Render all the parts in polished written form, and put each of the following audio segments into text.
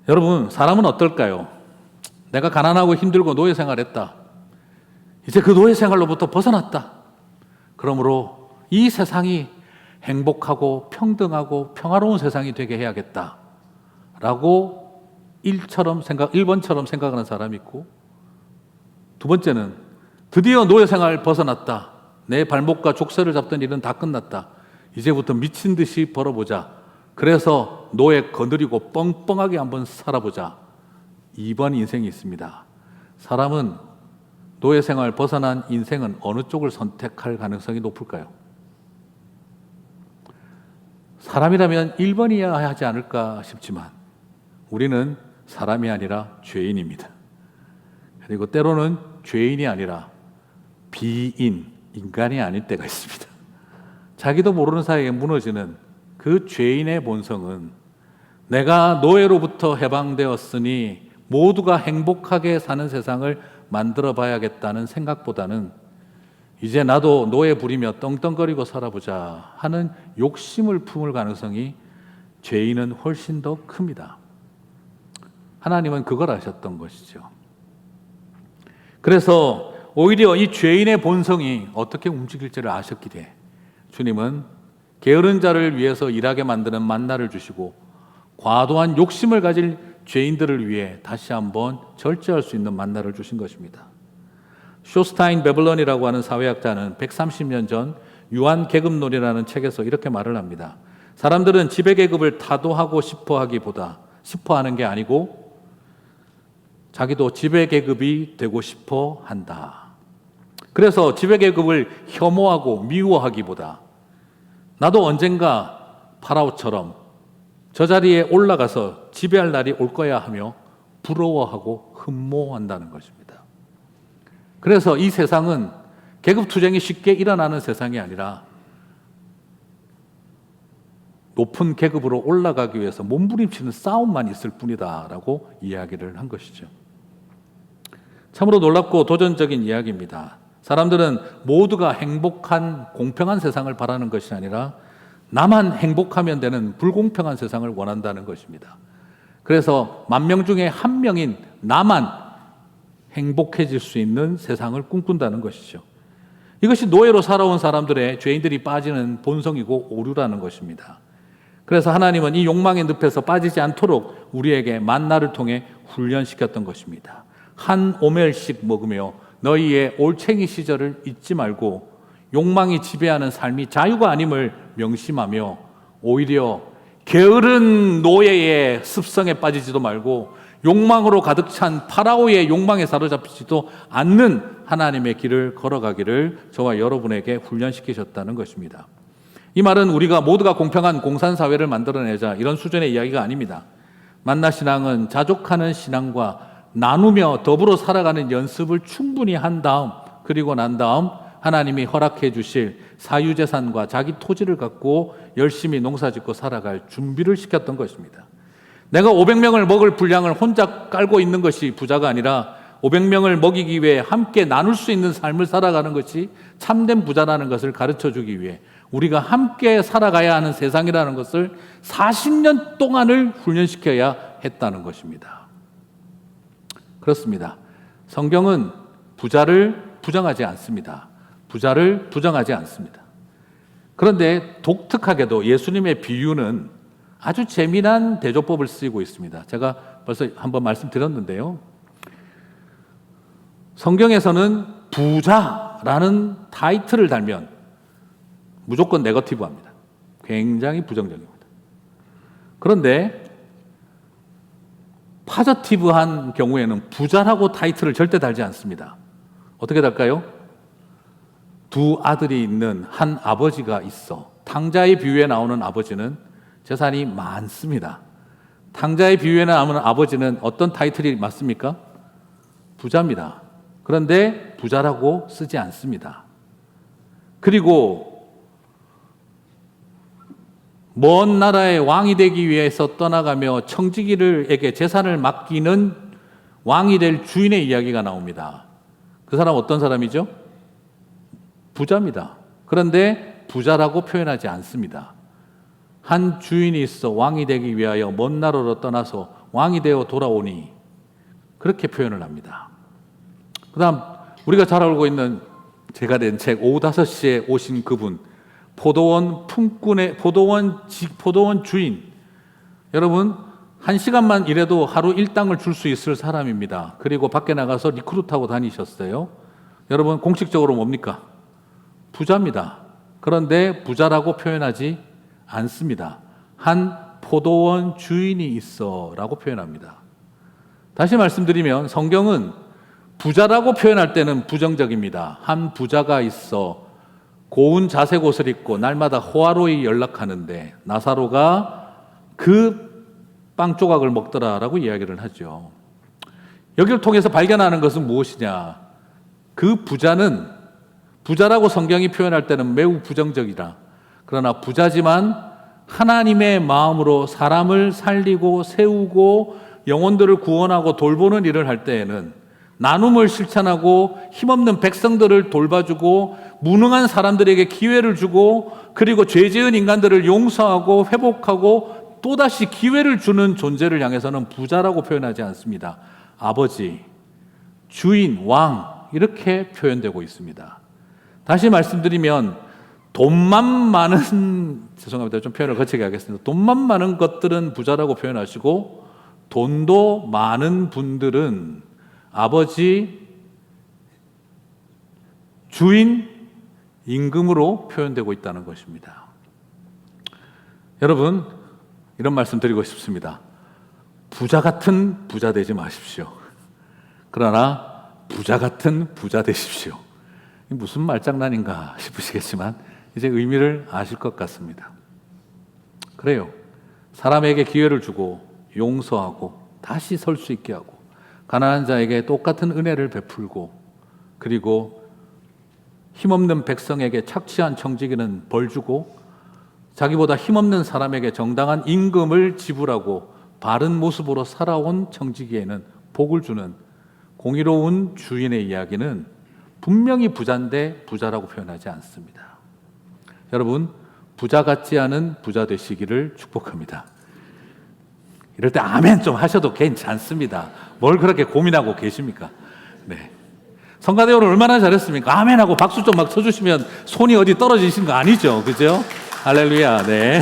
여러분, 사람은 어떨까요? 내가 가난하고 힘들고 노예 생활했다. 이제 그 노예 생활로부터 벗어났다. 그러므로 이 세상이 행복하고 평등하고 평화로운 세상이 되게 해야겠다. 라고 1번처럼 생각하는 사람이 있고, 두 번째는 드디어 노예 생활 벗어났다. 내 발목과 족쇄를 잡던 일은 다 끝났다. 이제부터 미친 듯이 벌어보자. 그래서 노예 거느리고 뻥뻥하게 한번 살아보자. 2번 인생이 있습니다. 사람은 노예 생활 벗어난 인생은 어느 쪽을 선택할 가능성이 높을까요? 사람이라면 1번이어야 하지 않을까 싶지만 우리는 사람이 아니라 죄인입니다. 그리고 때로는 죄인이 아니라 인간이 아닐 때가 있습니다. 자기도 모르는 사이에 무너지는 그 죄인의 본성은 내가 노예로부터 해방되었으니 모두가 행복하게 사는 세상을 만들어 봐야겠다는 생각보다는 이제 나도 노예 부리며 떵떵거리고 살아보자 하는 욕심을 품을 가능성이 죄인은 훨씬 더 큽니다. 하나님은 그걸 아셨던 것이죠. 그래서 오히려 이 죄인의 본성이 어떻게 움직일지를 아셨기에 주님은 게으른 자를 위해서 일하게 만드는 만나를 주시고 과도한 욕심을 가질 죄인들을 위해 다시 한번 절제할 수 있는 만나를 주신 것입니다. 쇼스타인 베블런이라고 하는 사회학자는 130년 전 유한계급론이라는 책에서 이렇게 말을 합니다. 사람들은 지배계급을 타도하고 싶어하는 게 아니고 자기도 지배계급이 되고 싶어 한다. 그래서 지배계급을 혐오하고 미워하기보다 나도 언젠가 파라오처럼 저 자리에 올라가서 지배할 날이 올 거야 하며 부러워하고 흠모한다는 것입니다. 그래서 이 세상은 계급투쟁이 쉽게 일어나는 세상이 아니라 높은 계급으로 올라가기 위해서 몸부림치는 싸움만 있을 뿐이다라고 이야기를 한 것이죠. 참으로 놀랍고 도전적인 이야기입니다. 사람들은 모두가 행복한 공평한 세상을 바라는 것이 아니라 나만 행복하면 되는 불공평한 세상을 원한다는 것입니다. 그래서 10,000명 중에 1명인 나만 행복해질 수 있는 세상을 꿈꾼다는 것이죠. 이것이 노예로 살아온 사람들의 죄인들이 빠지는 본성이고 오류라는 것입니다. 그래서 하나님은 이 욕망의 늪에서 빠지지 않도록 우리에게 만나를 통해 훈련시켰던 것입니다. 한 오멜씩 먹으며 너희의 올챙이 시절을 잊지 말고 욕망이 지배하는 삶이 자유가 아님을 명심하며 오히려 게으른 노예의 습성에 빠지지도 말고 욕망으로 가득 찬 파라오의 욕망에 사로잡히지도 않는 하나님의 길을 걸어가기를 저와 여러분에게 훈련시키셨다는 것입니다. 이 말은 우리가 모두가 공평한 공산사회를 만들어내자 이런 수준의 이야기가 아닙니다. 만나신앙은 자족하는 신앙과 나누며 더불어 살아가는 연습을 충분히 한 다음 그리고 난 다음 하나님이 허락해 주실 사유재산과 자기 토지를 갖고 열심히 농사짓고 살아갈 준비를 시켰던 것입니다. 내가 500명을 먹을 분량을 혼자 깔고 있는 것이 부자가 아니라 500명을 먹이기 위해 함께 나눌 수 있는 삶을 살아가는 것이 참된 부자라는 것을 가르쳐 주기 위해 우리가 함께 살아가야 하는 세상이라는 것을 40년 동안을 훈련시켜야 했다는 것입니다. 그렇습니다. 성경은 부자를 부정하지 않습니다. 부자를 부정하지 않습니다. 그런데 독특하게도 예수님의 비유는 아주 재미난 대조법을 쓰고 있습니다. 제가 벌써 한번 말씀드렸는데요. 성경에서는 부자라는 타이틀을 달면 무조건 네거티브합니다. 굉장히 부정적입니다. 그런데 파저티브한 경우에는 부자라고 타이틀을 절대 달지 않습니다. 어떻게 달까요? 두 아들이 있는 한 아버지가 있어. 탕자의 비유에 나오는 아버지는 재산이 많습니다. 탕자의 비유에 나오는 아버지는 어떤 타이틀이 맞습니까? 부자입니다. 그런데 부자라고 쓰지 않습니다. 그리고 먼 나라의 왕이 되기 위해서 떠나가며 청지기들에게 재산을 맡기는 왕이 될 주인의 이야기가 나옵니다. 그 사람 어떤 사람이죠? 부자입니다. 그런데 부자라고 표현하지 않습니다. 한 주인이 있어 왕이 되기 위하여 먼 나라로 떠나서 왕이 되어 돌아오니 그렇게 표현을 합니다. 그 다음 우리가 잘 알고 있는 제가 낸 책 오후 5시에 오신 그분, 포도원 품꾼의 포도원 주인. 여러분 1시간만 일해도 하루 일당을 줄 수 있을 사람입니다. 그리고 밖에 나가서 리크루트하고 다니셨어요. 여러분 공식적으로 뭡니까? 부자입니다. 그런데 부자라고 표현하지 않습니다. 한 포도원 주인이 있어 라고 표현합니다. 다시 말씀드리면 성경은 부자라고 표현할 때는 부정적입니다. 한 부자가 있어 고운 자색 옷을 입고 날마다 호화로이 연락하는데 나사로가 그 빵 조각을 먹더라라고 이야기를 하죠. 여기를 통해서 발견하는 것은 무엇이냐? 그 부자는 부자라고 성경이 표현할 때는 매우 부정적이라. 그러나 부자지만 하나님의 마음으로 사람을 살리고 세우고 영혼들을 구원하고 돌보는 일을 할 때에는 나눔을 실천하고 힘없는 백성들을 돌봐주고 무능한 사람들에게 기회를 주고 그리고 죄 지은 인간들을 용서하고 회복하고 또다시 기회를 주는 존재를 향해서는 부자라고 표현하지 않습니다. 아버지, 주인, 왕 이렇게 표현되고 있습니다. 다시 말씀드리면 돈만 많은 죄송합니다. 좀 표현을 거치게 하겠습니다. 돈만 많은 것들은 부자라고 표현하시고 돈도 많은 분들은 아버지, 주인, 임금으로 표현되고 있다는 것입니다. 여러분 이런 말씀 드리고 싶습니다. 부자 같은 부자 되지 마십시오. 그러나 부자 같은 부자 되십시오. 무슨 말장난인가 싶으시겠지만 이제 의미를 아실 것 같습니다. 그래요. 사람에게 기회를 주고 용서하고 다시 설 수 있게 하고 가난한 자에게 똑같은 은혜를 베풀고 그리고 힘없는 백성에게 착취한 청지기는 벌 주고 자기보다 힘없는 사람에게 정당한 임금을 지불하고 바른 모습으로 살아온 청지기에는 복을 주는 공의로운 주인의 이야기는 분명히 부자인데 부자라고 표현하지 않습니다. 여러분 부자 같지 않은 부자 되시기를 축복합니다. 이럴 때 아멘 좀 하셔도 괜찮습니다. 뭘 그렇게 고민하고 계십니까? 네. 성가대 오늘 얼마나 잘했습니까? 아멘 하고 박수 좀 막 쳐주시면 손이 어디 떨어지신 거 아니죠? 그죠? 할렐루야. 네.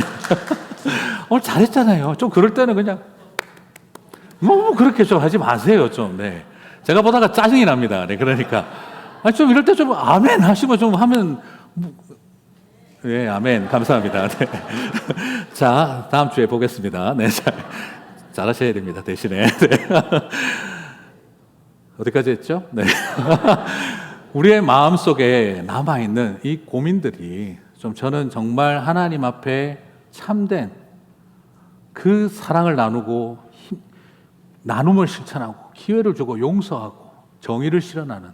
오늘 잘했잖아요. 좀 그럴 때는 그냥 너무 그렇게 좀 하지 마세요. 좀. 네. 제가 보다가 짜증이 납니다. 네. 그러니까 좀 이럴 때 좀 아멘 하시고 좀 하면 네, 아멘. 감사합니다. 네. 자, 다음 주에 보겠습니다. 네. 잘하셔야 됩니다. 대신에. 네. 어디까지 했죠? 네. 우리의 마음속에 남아있는 이 고민들이 좀 저는 정말 하나님 앞에 참된 그 사랑을 나누고 나눔을 실천하고 기회를 주고 용서하고 정의를 실현하는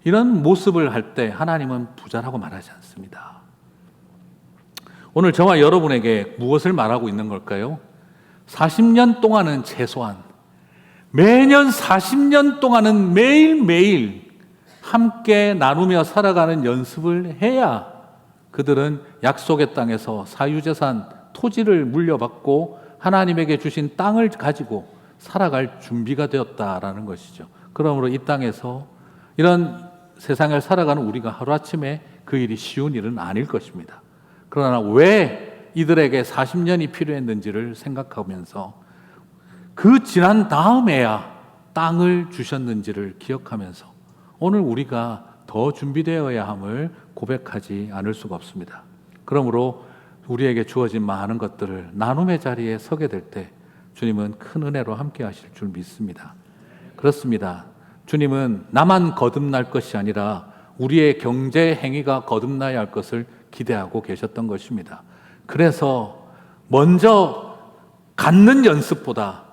이런 모습을 할 때 하나님은 부자라고 말하지 않습니다. 오늘 저와 여러분에게 무엇을 말하고 있는 걸까요? 40년 동안은 최소한 매년 40년 동안은 매일매일 함께 나누며 살아가는 연습을 해야 그들은 약속의 땅에서 사유재산 토지를 물려받고 하나님에게 주신 땅을 가지고 살아갈 준비가 되었다라는 것이죠. 그러므로 이 땅에서 이런 세상을 살아가는 우리가 하루아침에 그 일이 쉬운 일은 아닐 것입니다. 그러나 왜 이들에게 40년이 필요했는지를 생각하면서 그 지난 다음에야 땅을 주셨는지를 기억하면서 오늘 우리가 더 준비되어야 함을 고백하지 않을 수가 없습니다. 그러므로 우리에게 주어진 많은 것들을 나눔의 자리에 서게 될 때 주님은 큰 은혜로 함께 하실 줄 믿습니다. 그렇습니다. 주님은 나만 거듭날 것이 아니라 우리의 경제 행위가 거듭나야 할 것을 기대하고 계셨던 것입니다. 그래서 먼저 갖는 연습보다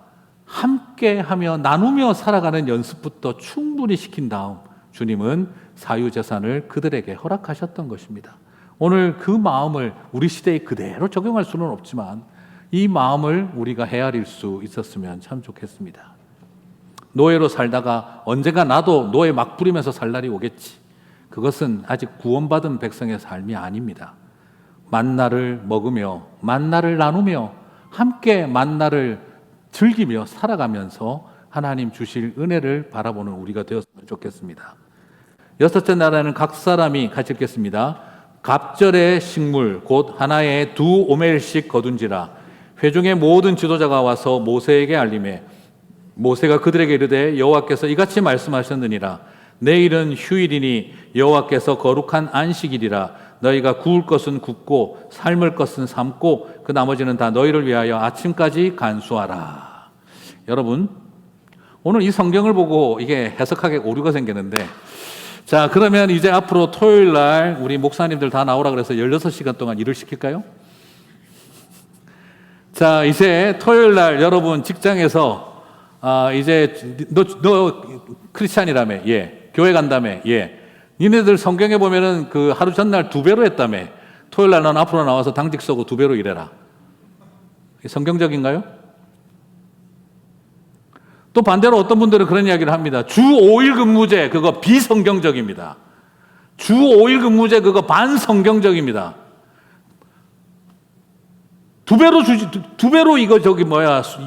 함께하며 나누며 살아가는 연습부터 충분히 시킨 다음 주님은 사유재산을 그들에게 허락하셨던 것입니다. 오늘 그 마음을 우리 시대에 그대로 적용할 수는 없지만 이 마음을 우리가 헤아릴 수 있었으면 참 좋겠습니다. 노예로 살다가 언젠가 나도 노예 막 부리면서 살 날이 오겠지. 그것은 아직 구원받은 백성의 삶이 아닙니다. 만나를 먹으며 만나를 나누며 함께 만나를 즐기며 살아가면서 하나님 주실 은혜를 바라보는 우리가 되었으면 좋겠습니다. 여섯째 날에는 각 사람이 같이 읽겠습니다. 갑절의 식물 곧 하나에 2오멜씩 거둔지라. 회중의 모든 지도자가 와서 모세에게 알림해 모세가 그들에게 이르되 여호와께서 이같이 말씀하셨느니라. 내일은 휴일이니 여호와께서 거룩한 안식일이라. 너희가 구울 것은 굽고 삶을 것은 삶고 그 나머지는 다 너희를 위하여 아침까지 간수하라. 여러분, 오늘 이 성경을 보고 이게 해석하기 오류가 생기는데, 자, 그러면 이제 앞으로 토요일 날 우리 목사님들 다 나오라 그래서 16시간 동안 일을 시킬까요? 자, 이제 토요일 날 여러분 직장에서 이제 너 크리스찬이라며, 예. 교회 간다며, 예. 니네들 성경에 보면은 그 하루 전날 2배로 했다며. 토요일 날 넌 앞으로 나와서 당직 서고 2배로 일해라. 성경적인가요? 또 반대로 어떤 분들은 그런 이야기를 합니다. 주 5일 근무제 그거 비성경적입니다. 주 5일 근무제 그거 반성경적입니다. 2배로 이거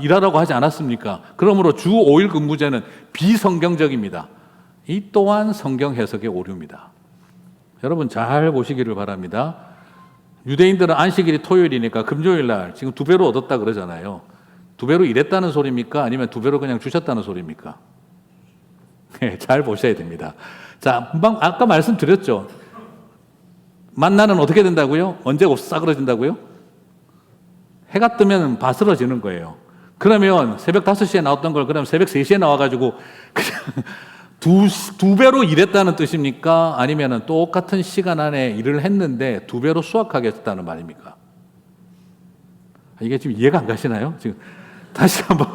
일하라고 하지 않았습니까? 그러므로 주 5일 근무제는 비성경적입니다. 이 또한 성경 해석의 오류입니다. 여러분 잘 보시기를 바랍니다. 유대인들은 안식일이 토요일이니까 금요일 날 지금 2배로 얻었다 그러잖아요. 2배로 일했다는 소리입니까? 아니면 2배로 그냥 주셨다는 소리입니까? 네, 잘 보셔야 됩니다. 자, 아까 말씀드렸죠. 만나는 어떻게 된다고요? 언제 싸그러진다고요? 해가 뜨면 바스러지는 거예요. 그러면 새벽 5시에 나왔던 걸 그럼 새벽 3시에 나와가지고 그냥 두 배로 일했다는 뜻입니까? 아니면 똑같은 시간 안에 일을 했는데 2배로 수확하겠다는 말입니까? 이게 지금 이해가 안 가시나요? 지금 다시 한번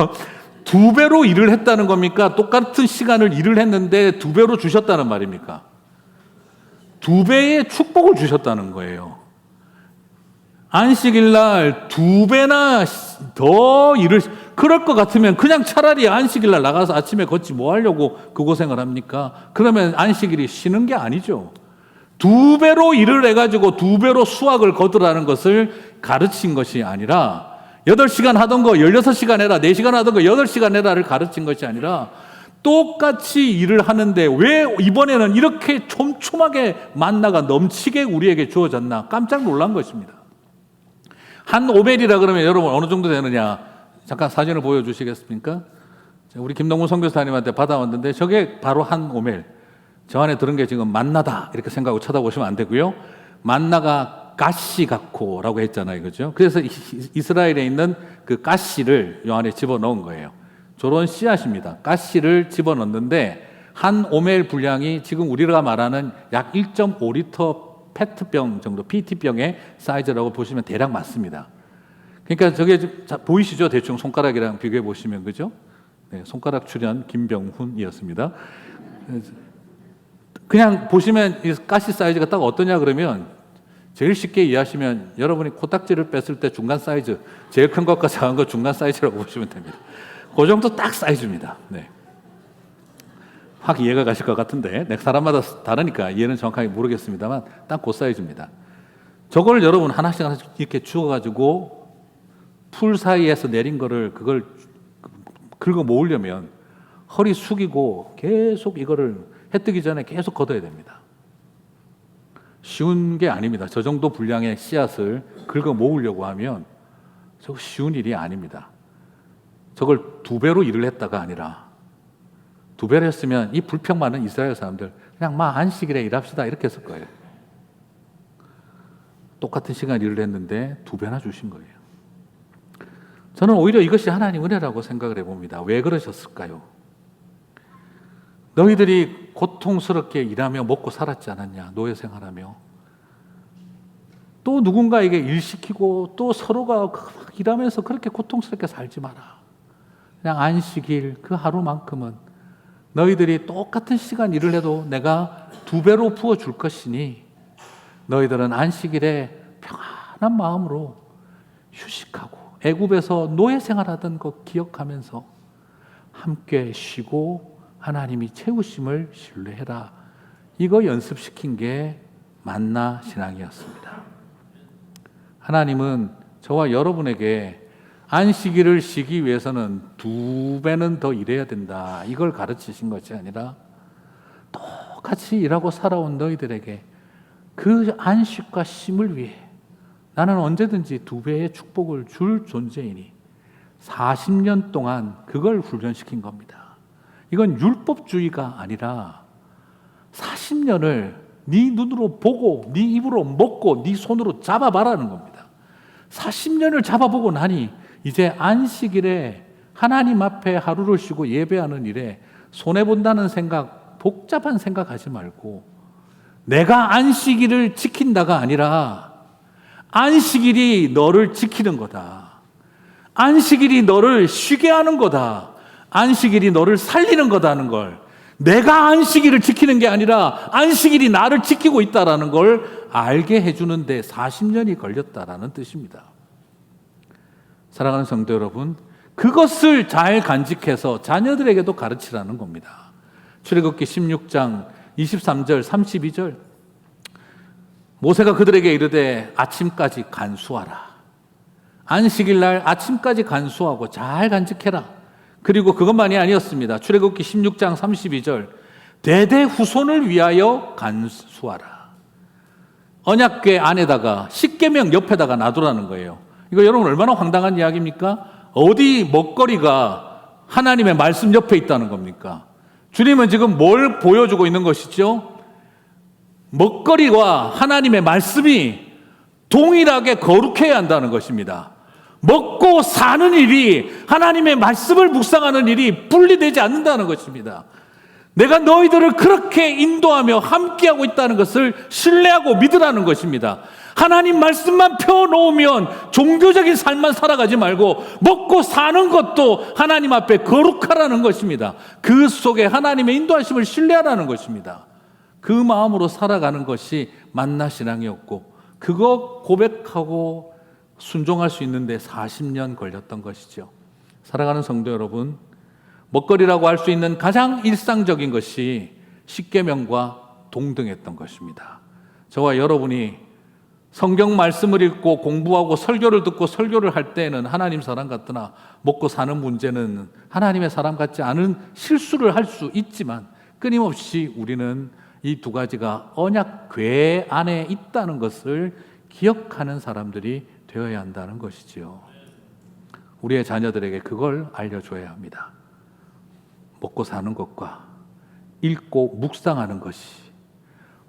2배로 일을 했다는 겁니까? 똑같은 시간을 일을 했는데 2배로 주셨다는 말입니까? 2배의 축복을 주셨다는 거예요. 안식일 날 2배나 더 일을, 그럴 것 같으면 그냥 차라리 안식일 날 나가서 아침에 걷지 뭐 하려고 그 고생을 합니까? 그러면 안식일이 쉬는 게 아니죠. 2배로 일을 해가지고 2배로 수확을 거두라는 것을 가르친 것이 아니라 8시간 하던 거 16시간 해라, 4시간 하던 거 8시간 해라를 가르친 것이 아니라 똑같이 일을 하는데 왜 이번에는 이렇게 촘촘하게 만나가 넘치게 우리에게 주어졌나 깜짝 놀란 것입니다. 한 오멜이라 그러면 여러분 어느 정도 되느냐? 잠깐 사진을 보여주시겠습니까? 우리 김동문 선교사님한테 받아왔는데 저게 바로 한 오멜. 저 안에 들은 게 지금 만나다 이렇게 생각하고 쳐다보시면 안 되고요. 만나가 가시가코라고 했잖아요, 그죠? 그래서 이스라엘에 있는 그 가시를 이 안에 집어넣은 거예요. 저런 씨앗입니다. 가시를 집어넣는데 한 오멜 분량이 지금 우리가 말하는 약 1.5리터 페트병 정도, PT병의 사이즈라고 보시면 대략 맞습니다. 그러니까 저게 보이시죠? 대충 손가락이랑 비교해 보시면, 그죠? 네, 손가락 출연 김병훈이었습니다. 그냥 보시면 이 가시 사이즈가 딱 어떠냐 그러면 제일 쉽게 이해하시면 여러분이 코딱지를 뺐을 때 중간 사이즈, 제일 큰 것과 작은 것 중간 사이즈라고 보시면 됩니다. 그 정도 딱 사이즈입니다. 네. 확 이해가 가실 것 같은데 사람마다 다르니까 이해는 정확하게 모르겠습니다만 딱 그 사이즈입니다. 저걸 여러분 하나씩 이렇게 주워가지고 풀 사이에서 내린 거를 그걸 긁어 모으려면 허리 숙이고 계속 이거를 해 뜨기 전에 계속 걷어야 됩니다. 쉬운 게 아닙니다. 저 정도 분량의 씨앗을 긁어 모으려고 하면 저거 쉬운 일이 아닙니다. 저걸 2배로 일을 했다가 아니라 2배로 했으면 이 불평 많은 이스라엘 사람들 그냥 안식일에 일합시다 이렇게 했을 거예요. 똑같은 시간 일을 했는데 2배나 주신 거예요. 저는 오히려 이것이 하나님 은혜라고 생각을 해봅니다. 왜 그러셨을까요? 너희들이 고통스럽게 일하며 먹고 살았지 않았냐? 노예 생활하며. 또 누군가에게 일 시키고 또 서로가 일하면서 그렇게 고통스럽게 살지 마라. 그냥 안식일 그 하루만큼은 너희들이 똑같은 시간 일을 해도 내가 2배로 부어줄 것이니 너희들은 안식일에 평안한 마음으로 휴식하고 애굽에서 노예 생활하던 것 기억하면서 함께 쉬고 하나님이 채우심을 신뢰해라. 이거 연습시킨 게 만나 신앙이었습니다. 하나님은 저와 여러분에게 안식일을 쉬기 위해서는 2배는 더 일해야 된다. 이걸 가르치신 것이 아니라 똑같이 일하고 살아온 너희들에게 그 안식과 쉼을 위해 나는 언제든지 2배의 축복을 줄 존재이니 40년 동안 그걸 훈련시킨 겁니다. 이건 율법주의가 아니라 40년을 네 눈으로 보고 네 입으로 먹고 네 손으로 잡아봐라는 겁니다. 40년을 잡아보고 나니 이제 안식일에 하나님 앞에 하루를 쉬고 예배하는 일에 손해본다는 생각, 복잡한 생각하지 말고 내가 안식일을 지킨다가 아니라 안식일이 너를 지키는 거다. 안식일이 너를 쉬게 하는 거다. 안식일이 너를 살리는 거다는 걸, 내가 안식일을 지키는 게 아니라 안식일이 나를 지키고 있다는 걸 알게 해주는데 40년이 걸렸다라는 뜻입니다. 사랑하는 성도 여러분, 그것을 잘 간직해서 자녀들에게도 가르치라는 겁니다. 출애굽기 16장 23절 32절 모세가 그들에게 이르되 아침까지 간수하라. 안식일 날 아침까지 간수하고 잘 간직해라. 그리고 그것만이 아니었습니다. 출애굽기 16장 32절 대대 후손을 위하여 간수하라. 언약궤 안에다가 십계명 옆에다가 놔두라는 거예요. 이거 여러분 얼마나 황당한 이야기입니까? 어디 먹거리가 하나님의 말씀 옆에 있다는 겁니까? 주님은 지금 뭘 보여주고 있는 것이죠? 먹거리와 하나님의 말씀이 동일하게 거룩해야 한다는 것입니다. 먹고 사는 일이, 하나님의 말씀을 묵상하는 일이 분리되지 않는다는 것입니다. 내가 너희들을 그렇게 인도하며 함께하고 있다는 것을 신뢰하고 믿으라는 것입니다. 하나님 말씀만 펴놓으면 종교적인 삶만 살아가지 말고 먹고 사는 것도 하나님 앞에 거룩하라는 것입니다. 그 속에 하나님의 인도하심을 신뢰하라는 것입니다. 그 마음으로 살아가는 것이 만나 신앙이었고, 그거 고백하고 순종할 수 있는데 40년 걸렸던 것이죠. 사랑하는 성도 여러분, 먹거리라고 할 수 있는 가장 일상적인 것이 십계명과 동등했던 것입니다. 저와 여러분이 성경 말씀을 읽고 공부하고 설교를 듣고 설교를 할 때에는 하나님 사람 같으나 먹고 사는 문제는 하나님의 사람 같지 않은 실수를 할 수 있지만, 끊임없이 우리는 이 2가지가 언약궤 안에 있다는 것을 기억하는 사람들이 되어야 한다는 것이지요. 우리의 자녀들에게 그걸 알려줘야 합니다. 먹고 사는 것과 읽고 묵상하는 것이,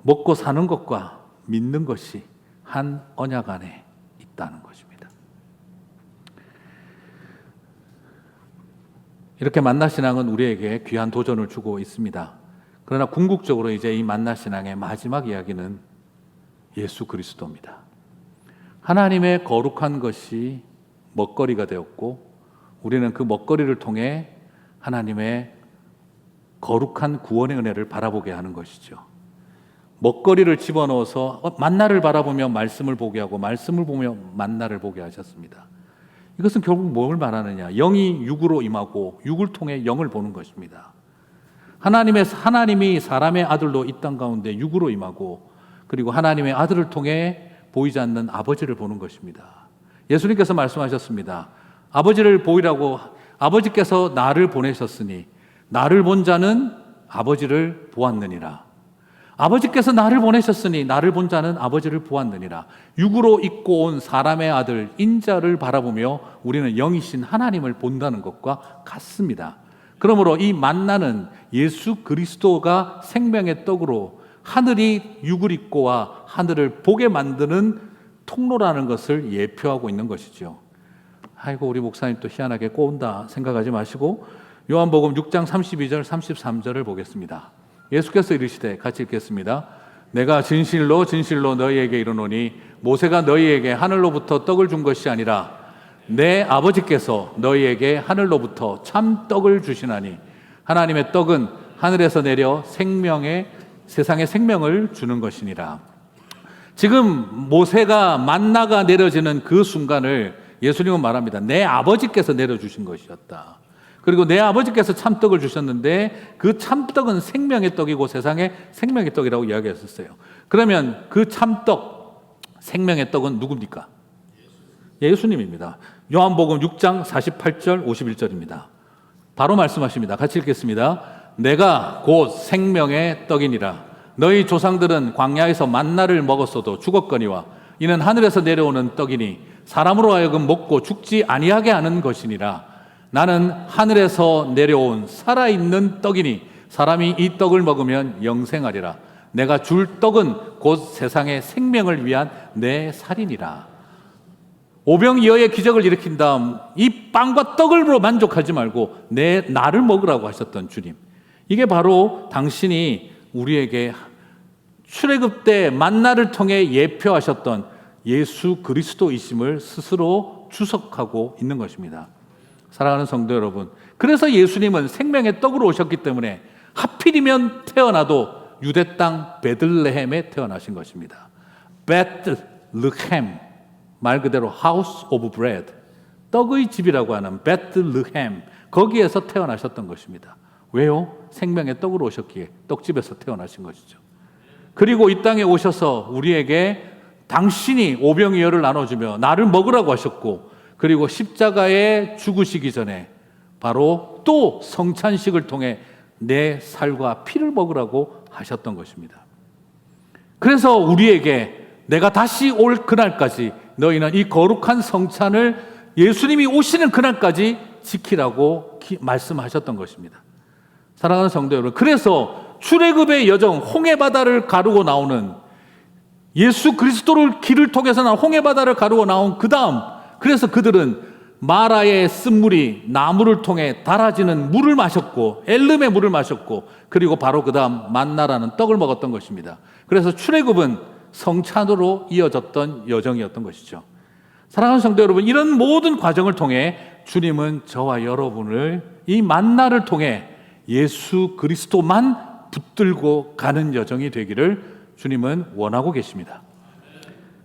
먹고 사는 것과 믿는 것이 한 언약 안에 있다는 것입니다. 이렇게 만나신앙은 우리에게 귀한 도전을 주고 있습니다. 그러나 궁극적으로 이제 이 만나신앙의 마지막 이야기는 예수 그리스도입니다. 하나님의 거룩한 것이 먹거리가 되었고, 우리는 그 먹거리를 통해 하나님의 거룩한 구원의 은혜를 바라보게 하는 것이죠. 먹거리를 집어넣어서 만나를 바라보며 말씀을 보게 하고 말씀을 보며 만나를 보게 하셨습니다. 이것은 결국 뭘 말하느냐? 영이 육으로 임하고 육을 통해 영을 보는 것입니다. 하나님이 사람의 아들로 이 땅 가운데 육으로 임하고, 그리고 하나님의 아들을 통해 보이지 않는 아버지를 보는 것입니다. 예수님께서 말씀하셨습니다. 아버지를 보이라고, 아버지께서 나를 보내셨으니 나를 본 자는 아버지를 보았느니라. 아버지께서 나를 보내셨으니 나를 본 자는 아버지를 보았느니라. 육으로 입고 온 사람의 아들 인자를 바라보며 우리는 영이신 하나님을 본다는 것과 같습니다. 그러므로 이 만나는 예수 그리스도가 생명의 떡으로 하늘이 육을 입고와 하늘을 보게 만드는 통로라는 것을 예표하고 있는 것이죠. 아이고, 우리 목사님 또 희한하게 꼬운다 생각하지 마시고 요한복음 6장 32절 33절을 보겠습니다. 예수께서 이르시되, 같이 읽겠습니다. 내가 진실로 진실로 너희에게 이르노니 모세가 너희에게 하늘로부터 떡을 준 것이 아니라 내 아버지께서 너희에게 하늘로부터 참 떡을 주시나니 하나님의 떡은 하늘에서 내려 세상에 생명을 주는 것이니라. 지금 모세가 만나가 내려지는 그 순간을 예수님은 말합니다. 내 아버지께서 내려주신 것이었다. 그리고 내 아버지께서 참떡을 주셨는데 그 참떡은 생명의 떡이고 세상의 생명의 떡이라고 이야기했었어요. 그러면 그 참떡, 생명의 떡은 누굽니까? 예수님입니다. 요한복음 6장 48절 51절입니다. 바로 말씀하십니다. 같이 읽겠습니다. 내가 곧 생명의 떡이니라. 너희 조상들은 광야에서 만나를 먹었어도 죽었거니와 이는 하늘에서 내려오는 떡이니 사람으로 하여금 먹고 죽지 아니하게 하는 것이니라. 나는 하늘에서 내려온 살아있는 떡이니 사람이 이 떡을 먹으면 영생하리라. 내가 줄 떡은 곧 세상의 생명을 위한 내 살이니라. 오병이어의 기적을 일으킨 다음 이 빵과 떡으로 만족하지 말고 나를 먹으라고 하셨던 주님. 이게 바로 당신이 우리에게 출애굽 때 만나를 통해 예표하셨던 예수 그리스도이심을 스스로 주석하고 있는 것입니다. 사랑하는 성도 여러분, 그래서 예수님은 생명의 떡으로 오셨기 때문에 하필이면 태어나도 유대 땅 베들레헴에 태어나신 것입니다. 베들레헴, 말 그대로 House of Bread, 떡의 집이라고 하는 베들레헴, 거기에서 태어나셨던 것입니다. 왜요? 생명의 떡으로 오셨기에 떡집에서 태어나신 것이죠. 그리고 이 땅에 오셔서 우리에게 당신이 오병이어를 나눠주며 나를 먹으라고 하셨고, 그리고 십자가에 죽으시기 전에 바로 또 성찬식을 통해 내 살과 피를 먹으라고 하셨던 것입니다. 그래서 우리에게 내가 다시 올 그날까지 너희는 이 거룩한 성찬을 예수님이 오시는 그날까지 지키라고 말씀하셨던 것입니다. 사랑하는 성도 여러분, 그래서 출애굽의 여정, 홍해바다를 가르고 나오는 예수 그리스도를 길을 통해서 나온 홍해바다를 가르고 나온 그 다음, 그래서 그들은 마라의 쓴물이 나무를 통해 달아지는 물을 마셨고 엘름의 물을 마셨고, 그리고 바로 그 다음 만나라는 떡을 먹었던 것입니다. 그래서 출애굽은 성찬으로 이어졌던 여정이었던 것이죠. 사랑하는 성도 여러분, 이런 모든 과정을 통해 주님은 저와 여러분을 이 만나를 통해 예수 그리스도만 붙들고 가는 여정이 되기를 주님은 원하고 계십니다.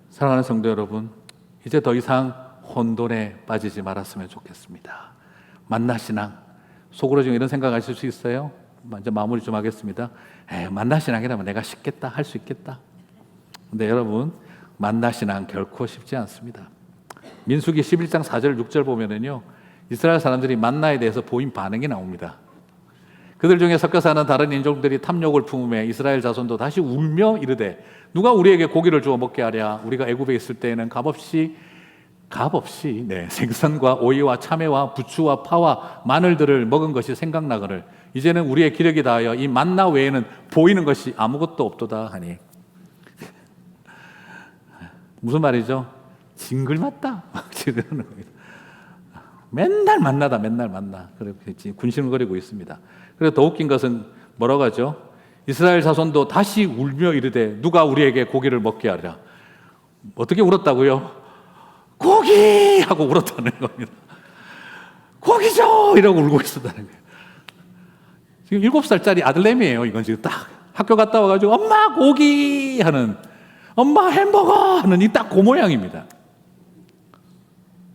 사랑하는 성도 여러분, 이제 더 이상 혼돈에 빠지지 말았으면 좋겠습니다. 만나신앙, 속으로 지금 이런 생각하실 수 있어요? 먼저 마무리 좀 하겠습니다. 만나신앙이라면 내가 쉽겠다, 할 수 있겠다. 근데 여러분, 만나신앙 결코 쉽지 않습니다. 민수기 11장 4절 6절 보면은요, 이스라엘 사람들이 만나에 대해서 보인 반응이 나옵니다. 그들 중에 섞여 사는 다른 인종들이 탐욕을 품음에 이스라엘 자손도 다시 울며 이르되 누가 우리에게 고기를 주어 먹게 하랴. 우리가 애굽에 있을 때에는 값없이 생선과 오이와 참외와 부추와 파와 마늘들을 먹은 것이 생각나거늘 이제는 우리의 기력이 다하여 이 만나 외에는 보이는 것이 아무것도 없도다 하니. 무슨 말이죠? 징글맞다 이러는 겁니다. 맨날 만나다, 맨날 만나. 그렇게 군신거리고 있습니다. 그래서 더 웃긴 것은 뭐라고 하죠? 이스라엘 자손도 다시 울며 이르되 누가 우리에게 고기를 먹게 하랴. 어떻게 울었다고요? 고기! 하고 울었다는 겁니다. 고기 줘! 이러고 울고 있었다는 거예요. 지금 7살짜리 아들내미예요. 이건 지금 딱 학교 갔다 와가지고 엄마 고기! 하는, 엄마 햄버거! 하는 이 딱 그 모양입니다.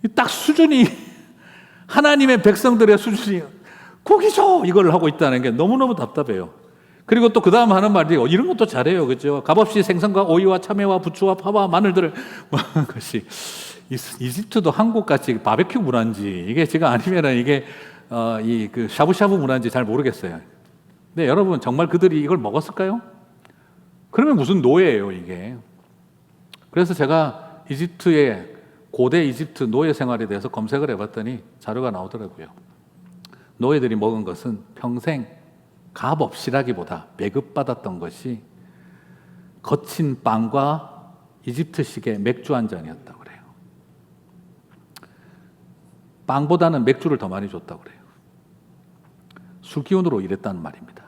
이 딱 수준이, 하나님의 백성들의 수준이 고기 줘! 이걸 하고 있다는 게 너무너무 답답해요. 그리고 또 그 다음 하는 말이 이런 것도 잘해요. 그죠? 값없이 생선과 오이와 참외와 부추와 파와 마늘들을 먹는 것이. 이집트도 한국같이 바베큐 문화인지 이게 제가 아니면은 이게 그 샤브샤브 문화인지 잘 모르겠어요. 근데 여러분, 정말 그들이 이걸 먹었을까요? 그러면 무슨 노예예요, 이게. 그래서 제가 이집트의 고대 이집트 노예 생활에 대해서 검색을 해봤더니 자료가 나오더라고요. 노예들이 먹은 것은 평생 값없이라기보다 배급받았던 것이 거친 빵과 이집트식의 맥주 한 잔이었다고 그래요. 빵보다는 맥주를 더 많이 줬다고 그래요. 술 기운으로 일했다는 말입니다.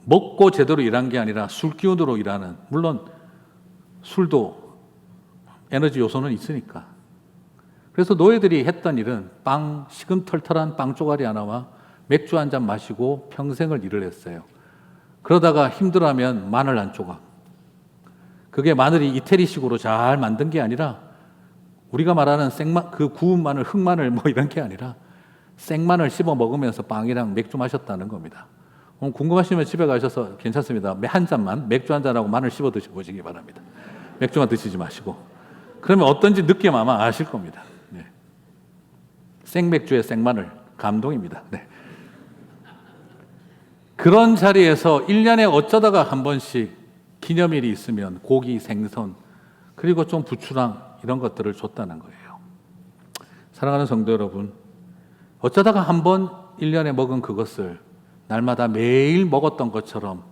먹고 제대로 일한 게 아니라 술 기운으로 일하는, 물론 술도 에너지 요소는 있으니까. 그래서 노예들이 했던 일은 시금털털한 빵 쪼가리 하나와 맥주 한 잔 마시고 평생을 일을 했어요. 그러다가 힘들어하면 마늘 한 조각. 그게 마늘이 이태리식으로 잘 만든 게 아니라 우리가 말하는 그 구운 마늘, 흑마늘 뭐 이런 게 아니라 생마늘 씹어 먹으면서 빵이랑 맥주 마셨다는 겁니다. 궁금하시면 집에 가셔서 괜찮습니다. 한 잔만, 맥주 한 잔하고 마늘 씹어 드셔보시기 바랍니다. 맥주만 드시지 마시고. 그러면 어떤지 느낌 아마 아실 겁니다. 네. 생맥주의 생마늘 감동입니다. 네. 그런 자리에서 1년에 어쩌다가 한 번씩 기념일이 있으면 고기, 생선, 그리고 좀 부추랑 이런 것들을 줬다는 거예요. 사랑하는 성도 여러분, 어쩌다가 한 번 1년에 먹은 그것을 날마다 매일 먹었던 것처럼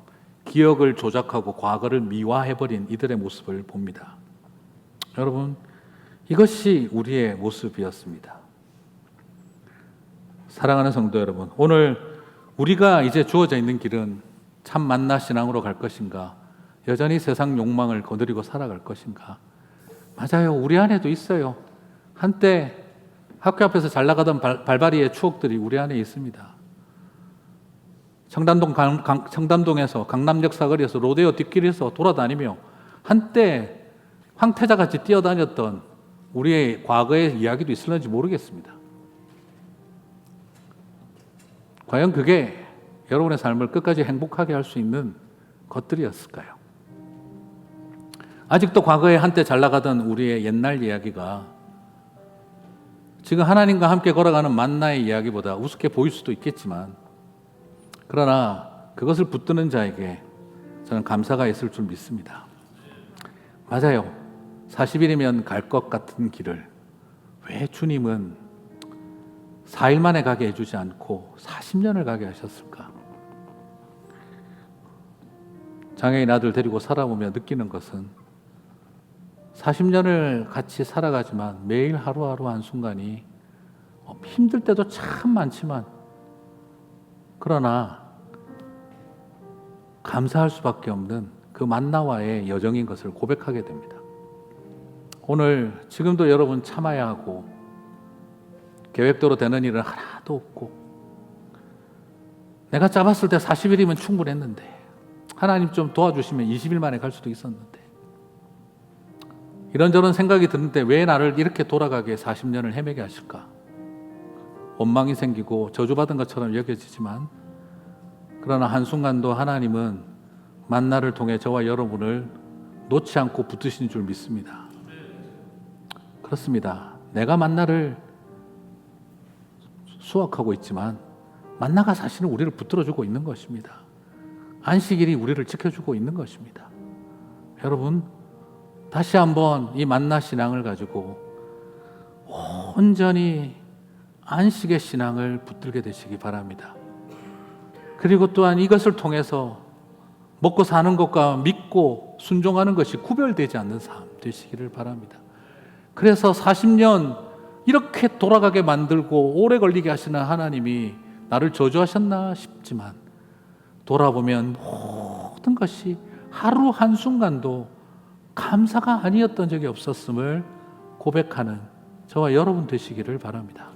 기억을 조작하고 과거를 미화해버린 이들의 모습을 봅니다. 여러분, 이것이 우리의 모습이었습니다. 사랑하는 성도 여러분, 오늘 우리가 이제 주어져 있는 길은 참 만나 신앙으로 갈 것인가? 여전히 세상 욕망을 거느리고 살아갈 것인가? 맞아요. 우리 안에도 있어요. 한때 학교 앞에서 잘 나가던 발바리의 추억들이 우리 안에 있습니다. 청담동에서 강남역 사거리에서 로데오 뒷길에서 돌아다니며 한때 황태자같이 뛰어다녔던 우리의 과거의 이야기도 있을는지 모르겠습니다. 과연 그게 여러분의 삶을 끝까지 행복하게 할 수 있는 것들이었을까요? 아직도 과거에 한때 잘 나가던 우리의 옛날 이야기가 지금 하나님과 함께 걸어가는 만나의 이야기보다 우습게 보일 수도 있겠지만, 그러나 그것을 붙드는 자에게 저는 감사가 있을 줄 믿습니다. 맞아요. 40일이면 갈 것 같은 길을 왜 주님은 4일 만에 가게 해주지 않고 40년을 가게 하셨을까? 장애인 아들 데리고 살아보며 느끼는 것은 40년을 같이 살아가지만 매일 하루하루 한순간이 힘들 때도 참 많지만, 그러나 감사할 수밖에 없는 그 만나와의 여정인 것을 고백하게 됩니다. 오늘 지금도 여러분 참아야 하고 계획대로 되는 일은 하나도 없고, 내가 잡았을 때 40일이면 충분했는데 하나님 좀 도와주시면 20일 만에 갈 수도 있었는데, 이런저런 생각이 드는데 왜 나를 이렇게 돌아가게 40년을 헤매게 하실까? 원망이 생기고 저주받은 것처럼 여겨지지만, 그러나 한순간도 하나님은 만나를 통해 저와 여러분을 놓지 않고 붙드신 줄 믿습니다. 그렇습니다. 내가 만나를 수확하고 있지만 만나가 사실은 우리를 붙들어주고 있는 것입니다. 안식일이 우리를 지켜주고 있는 것입니다. 여러분, 다시 한번 이 만나 신앙을 가지고 온전히 안식의 신앙을 붙들게 되시기 바랍니다. 그리고 또한 이것을 통해서 먹고 사는 것과 믿고 순종하는 것이 구별되지 않는 삶 되시기를 바랍니다. 그래서 40년 이렇게 돌아가게 만들고 오래 걸리게 하시는 하나님이 나를 저주하셨나 싶지만, 돌아보면 모든 것이 하루 한순간도 감사가 아니었던 적이 없었음을 고백하는 저와 여러분 되시기를 바랍니다.